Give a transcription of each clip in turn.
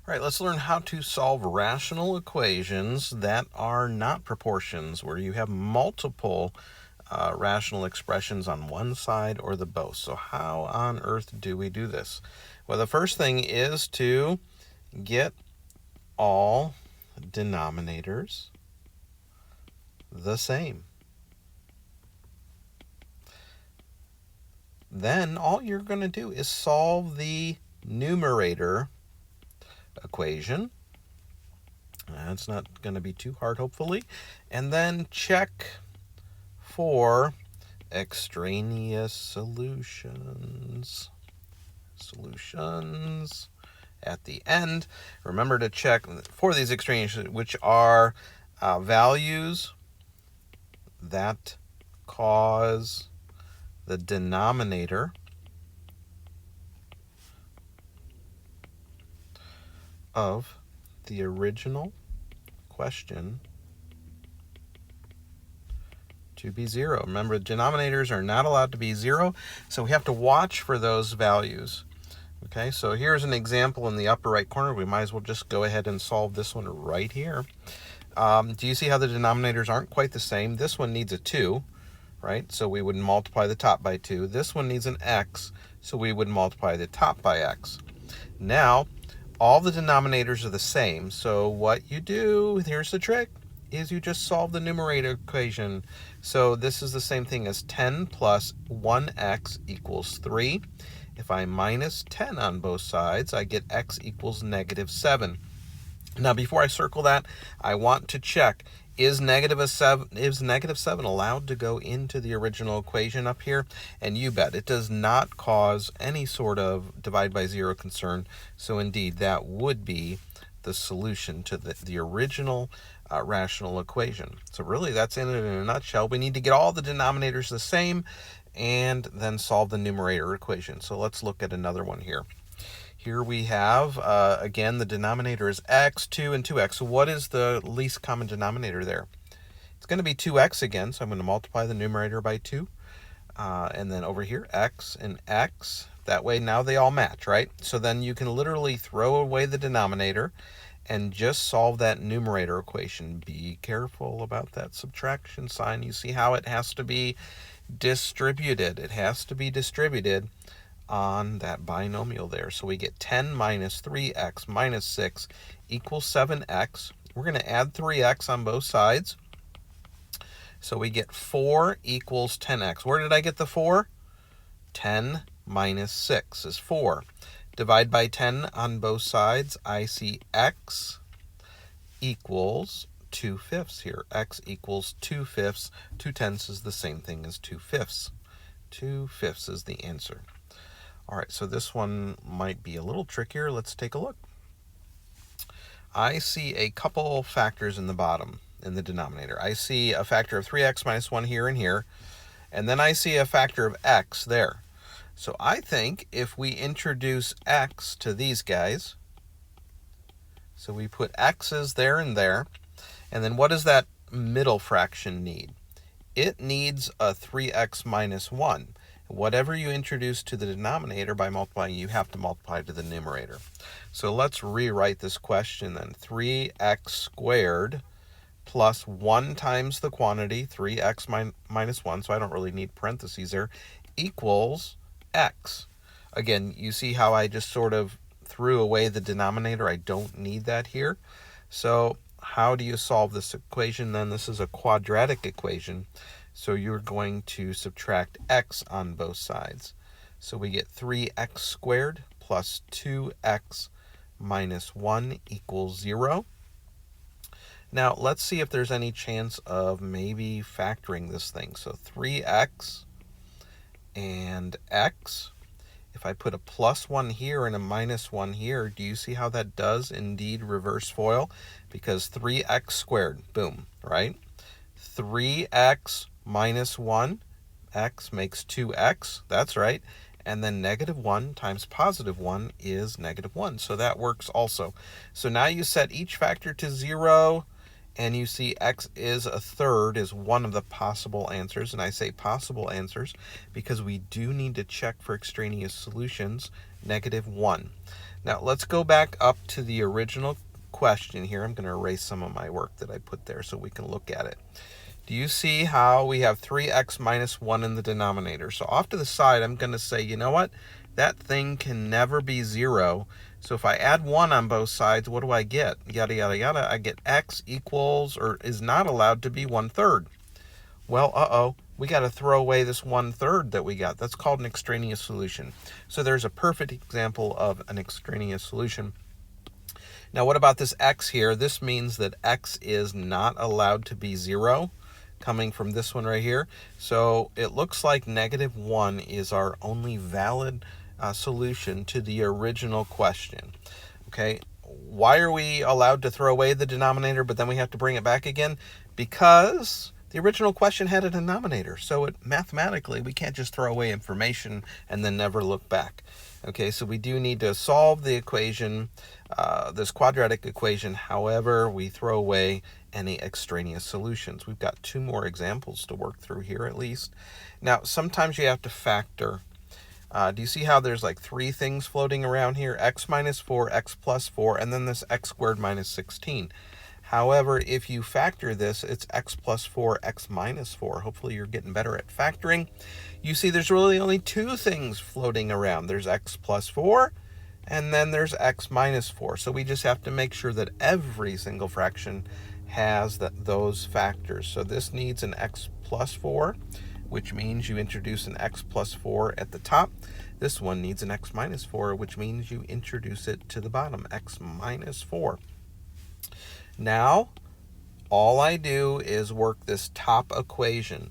All right, let's learn how to solve rational equations that are not proportions, where you have multiple rational expressions on one side or the both. So how on earth do we do this? Well, the first thing is to get all denominators the same. Then all you're going to do is solve the numerator equation. That's not going to be too hard, hopefully. And then check for extraneous solutions at the end. Remember to check for these extraneous, which are values that cause the denominator of the original question to be 0. Remember, denominators are not allowed to be 0, so we have to watch for those values. Okay, so here's an example in the upper right corner. We might as well just go ahead and solve this one right here. Do you see how the denominators aren't quite the same? This one needs a 2, right? So we would multiply the top by 2. This one needs an x, so we would multiply the top by x. Now, all the denominators are the same, so what you do, here's the trick, is you just solve the numerator equation. So this is the same thing as 10 plus 1x equals 3. If I minus 10 on both sides, I get x equals negative 7. Now, before I circle that, I want to check, is negative 7 allowed to go into the original equation up here? And you bet, it does not cause any sort of divide by 0 concern. So indeed, that would be the solution to the original rational equation. So really, that's it in a nutshell. We need to get all the denominators the same and then solve the numerator equation. So let's look at another one here. Here we have, again, the denominator is x, 2, and 2x. So what is the least common denominator there? It's going to be 2x again, so I'm going to multiply the numerator by 2. And then over here, x and x. That way now they all match, right? So then you can literally throw away the denominator and just solve that numerator equation. Be careful about that subtraction sign. You see how it has to be distributed. It has to be distributed on that binomial there. So we get 10 minus 3x minus 6 equals 7x. We're going to add 3x on both sides. So we get 4 equals 10x. Where did I get the 4? 10 minus 6 is 4. Divide by 10 on both sides. I see x equals 2/5 here. X equals 2/5. 2/10 is the same thing as 2/5. 2/5 is the answer. All right, so this one might be a little trickier. Let's take a look. I see a couple factors in the bottom, in the denominator. I see a factor of 3x minus 1 here and here, and then I see a factor of x there. So I think if we introduce x to these guys, so we put x's there, and then what does that middle fraction need? It needs a 3x minus 1. Whatever you introduce to the denominator by multiplying, you have to multiply to the numerator. So let's rewrite this question then. 3x squared plus 1 times the quantity, 3x minus 1, so I don't really need parentheses there, equals x. Again, you see how I just sort of threw away the denominator? I don't need that here. So how do you solve this equation then? This is a quadratic equation. So you're going to subtract x on both sides. So we get 3x squared plus 2x minus 1 equals 0. Now let's see if there's any chance of maybe factoring this thing. So 3x and x. If I put a plus 1 here and a minus 1 here, do you see how that does indeed reverse FOIL? Because 3x squared, boom, right? 3x minus 1, x makes 2x, that's right. And then negative 1 times positive 1 is negative 1. So that works also. So now you set each factor to 0, and you see x is a third is one of the possible answers. And I say possible answers because we do need to check for extraneous solutions, negative 1. Now let's go back up to the original question here. I'm going to erase some of my work that I put there so we can look at it. Do you see how we have 3x minus 1 in the denominator? So off to the side, I'm going to say, you know what? That thing can never be 0. So if I add 1 on both sides, what do I get? Yada, yada, yada. I get x equals, or is not allowed to be 1/3. Well, we got to throw away this 1/3 that we got. That's called an extraneous solution. So there's a perfect example of an extraneous solution. Now, what about this x here? This means that x is not allowed to be 0, coming from this one right here. So it looks like -1 is our only valid solution to the original question. Okay, why are we allowed to throw away the denominator, but then we have to bring it back again? Because the original question had a denominator. So mathematically, we can't just throw away information and then never look back. Okay, so we do need to solve the equation, this quadratic equation. However, we throw away any extraneous solutions. We've got 2 more examples to work through here at least. Now, sometimes you have to factor. Do you see how there's like 3 things floating around here? X minus 4, x plus 4, and then this x squared minus 16. However, if you factor this, it's x plus 4, x minus 4. Hopefully you're getting better at factoring. You see there's really only 2 things floating around. There's x plus 4, and then there's x minus 4. So we just have to make sure that every single fraction has those factors. So this needs an x plus 4, which means you introduce an x plus 4 at the top. This one needs an x minus 4, which means you introduce it to the bottom, x minus 4. Now, all I do is work this top equation.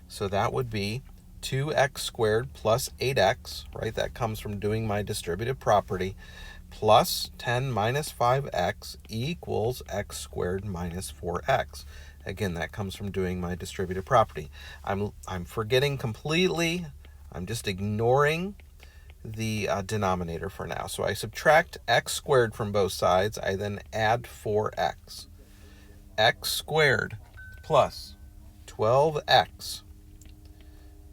So that would be 2x squared plus 8x, right? That comes from doing my distributive property, plus 10 minus 5x equals x squared minus 4x. Again, that comes from doing my distributive property. I'm forgetting completely. I'm just ignoring the denominator for now. So I subtract x squared from both sides. I then add 4x. X squared plus 12x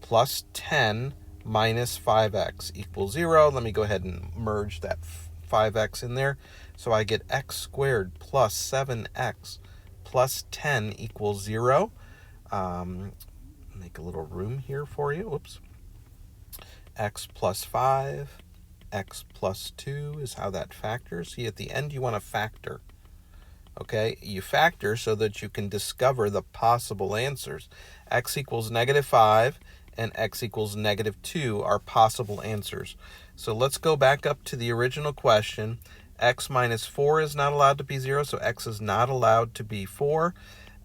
plus 10 minus 5x equals 0. Let me go ahead and merge that 5x in there. So I get x squared plus 7x plus 10 equals 0. Make a little room here for you. Whoops. X plus 5, x plus 2 is how that factors. See, at the end you want to factor. Okay, you factor so that you can discover the possible answers. X equals -5 and x equals -2 are possible answers. So let's go back up to the original question. X minus 4 is not allowed to be 0, so x is not allowed to be 4.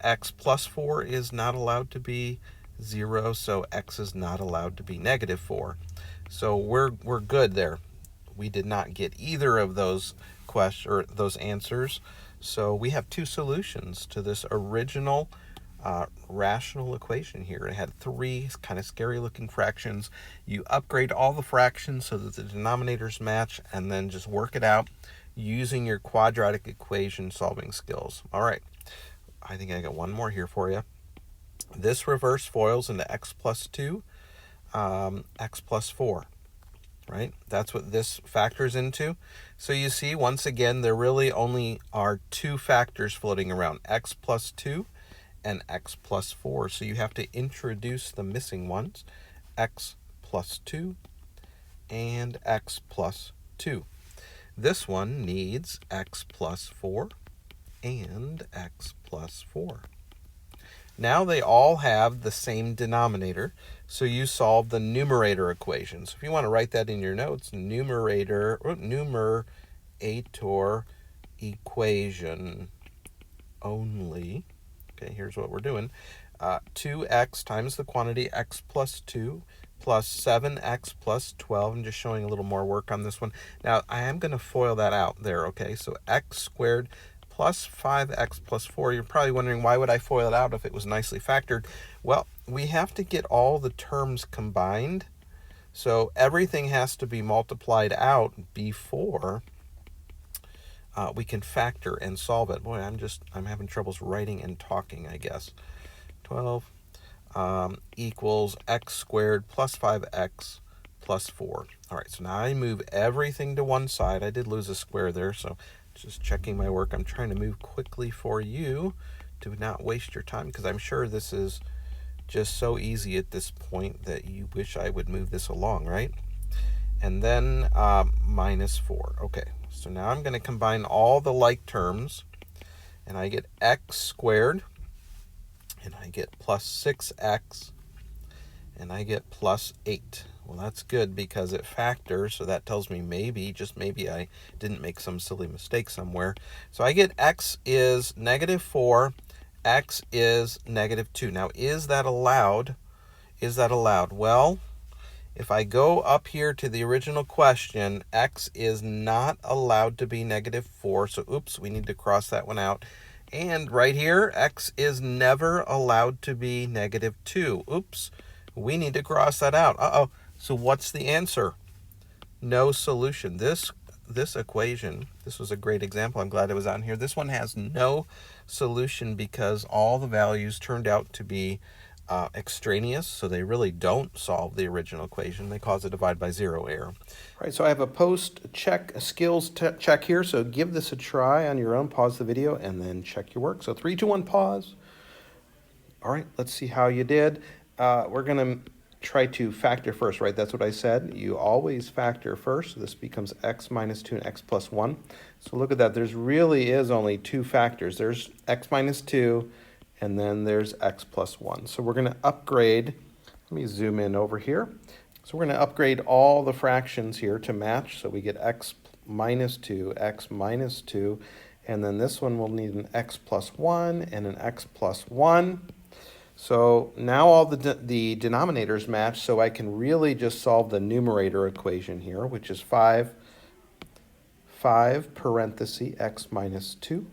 X plus 4 is not allowed to be 0, so x is not allowed to be -4. So we're good there. We did not get either of those those answers. So we have 2 solutions to this original rational equation here. It had 3 kind of scary looking fractions. You upgrade all the fractions so that the denominators match, and then just work it out using your quadratic equation solving skills. All right, I think I got one more here for you. This reverse foils into x plus 2, x plus 4. Right? That's what this factors into. So you see, once again, there really only are 2 factors floating around, x plus 2 and x plus 4. So you have to introduce the missing ones, x plus 2 and x plus 2. This one needs x plus 4 and x plus 4. Now they all have the same denominator, so you solve the numerator equation. So if you want to write that in your notes, numerator equation only. Okay, here's what we're doing. 2x times the quantity x plus 2 plus 7x plus 12. I'm just showing a little more work on this one. Now, I am going to FOIL that out there, okay? So x squared plus 5x plus 4. You're probably wondering, why would I FOIL it out if it was nicely factored? Well, we have to get all the terms combined. So everything has to be multiplied out before we can factor and solve it. Boy, I'm having troubles writing and talking, I guess. 12 equals x squared plus 5x plus 4. All right, so now I move everything to one side. I did lose a square there, so just checking my work. I'm trying to move quickly for you to not waste your time, because I'm sure this is just so easy at this point that you wish I would move this along, right? And then minus 4. Okay, so now I'm going to combine all the like terms, and I get x squared, and I get plus 6x, and I get plus 8. Well, that's good because it factors, so that tells me maybe, just maybe, I didn't make some silly mistake somewhere. So I get x is negative 4, x is negative 2. Now, is that allowed? Is that allowed? Well, if I go up here to the original question, x is not allowed to be negative 4. So, oops, we need to cross that one out. And right here, x is never allowed to be negative 2. Oops, we need to cross that out. Uh-oh. So what's the answer? No solution. This equation, this was a great example. I'm glad it was on here. This one has no solution because all the values turned out to be extraneous, so they really don't solve the original equation. They cause a divide by zero error. All right, so I have a post-check skills check here, so give this a try on your own. Pause the video and then check your work. So 3, 2, 1, pause. All right, let's see how you did. We're going to try to factor first, right? That's what I said. You always factor first. So this becomes x minus 2 and x plus 1. So look at that. There's really is only two factors. There's x minus 2, and then there's x plus 1. So we're going to upgrade. Let me zoom in over here. So we're going to upgrade all the fractions here to match. So we get x minus 2, and then this one will need an x plus 1 and an x plus 1. So now all the denominators match, so I can really just solve the numerator equation here, which is 5 parenthesis x minus 2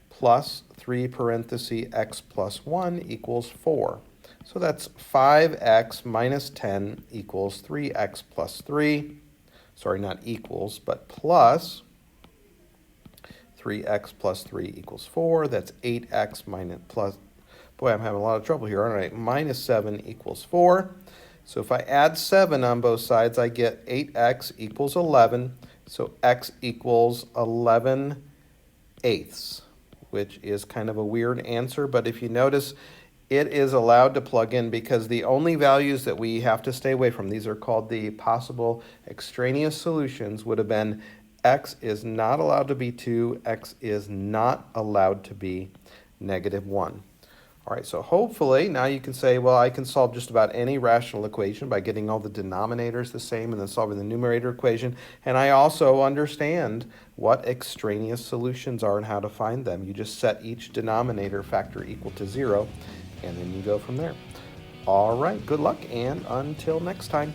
plus 3 parenthesis x plus 1 equals 4. So that's 5x minus 10 equals 3x plus 3. Sorry, not equals, but plus 3x plus 3 equals 4. That's 8x minus plus... Boy, I'm having a lot of trouble here, aren't I? Minus 7 equals 4. So if I add 7 on both sides, I get 8x equals 11. So x equals 11 eighths, which is kind of a weird answer. But if you notice, it is allowed to plug in because the only values that we have to stay away from, these are called the possible extraneous solutions, would have been x is not allowed to be 2, x is not allowed to be negative 1. All right, so hopefully now you can say, well, I can solve just about any rational equation by getting all the denominators the same and then solving the numerator equation. And I also understand what extraneous solutions are and how to find them. You just set each denominator factor equal to 0, and then you go from there. All right, good luck, and until next time.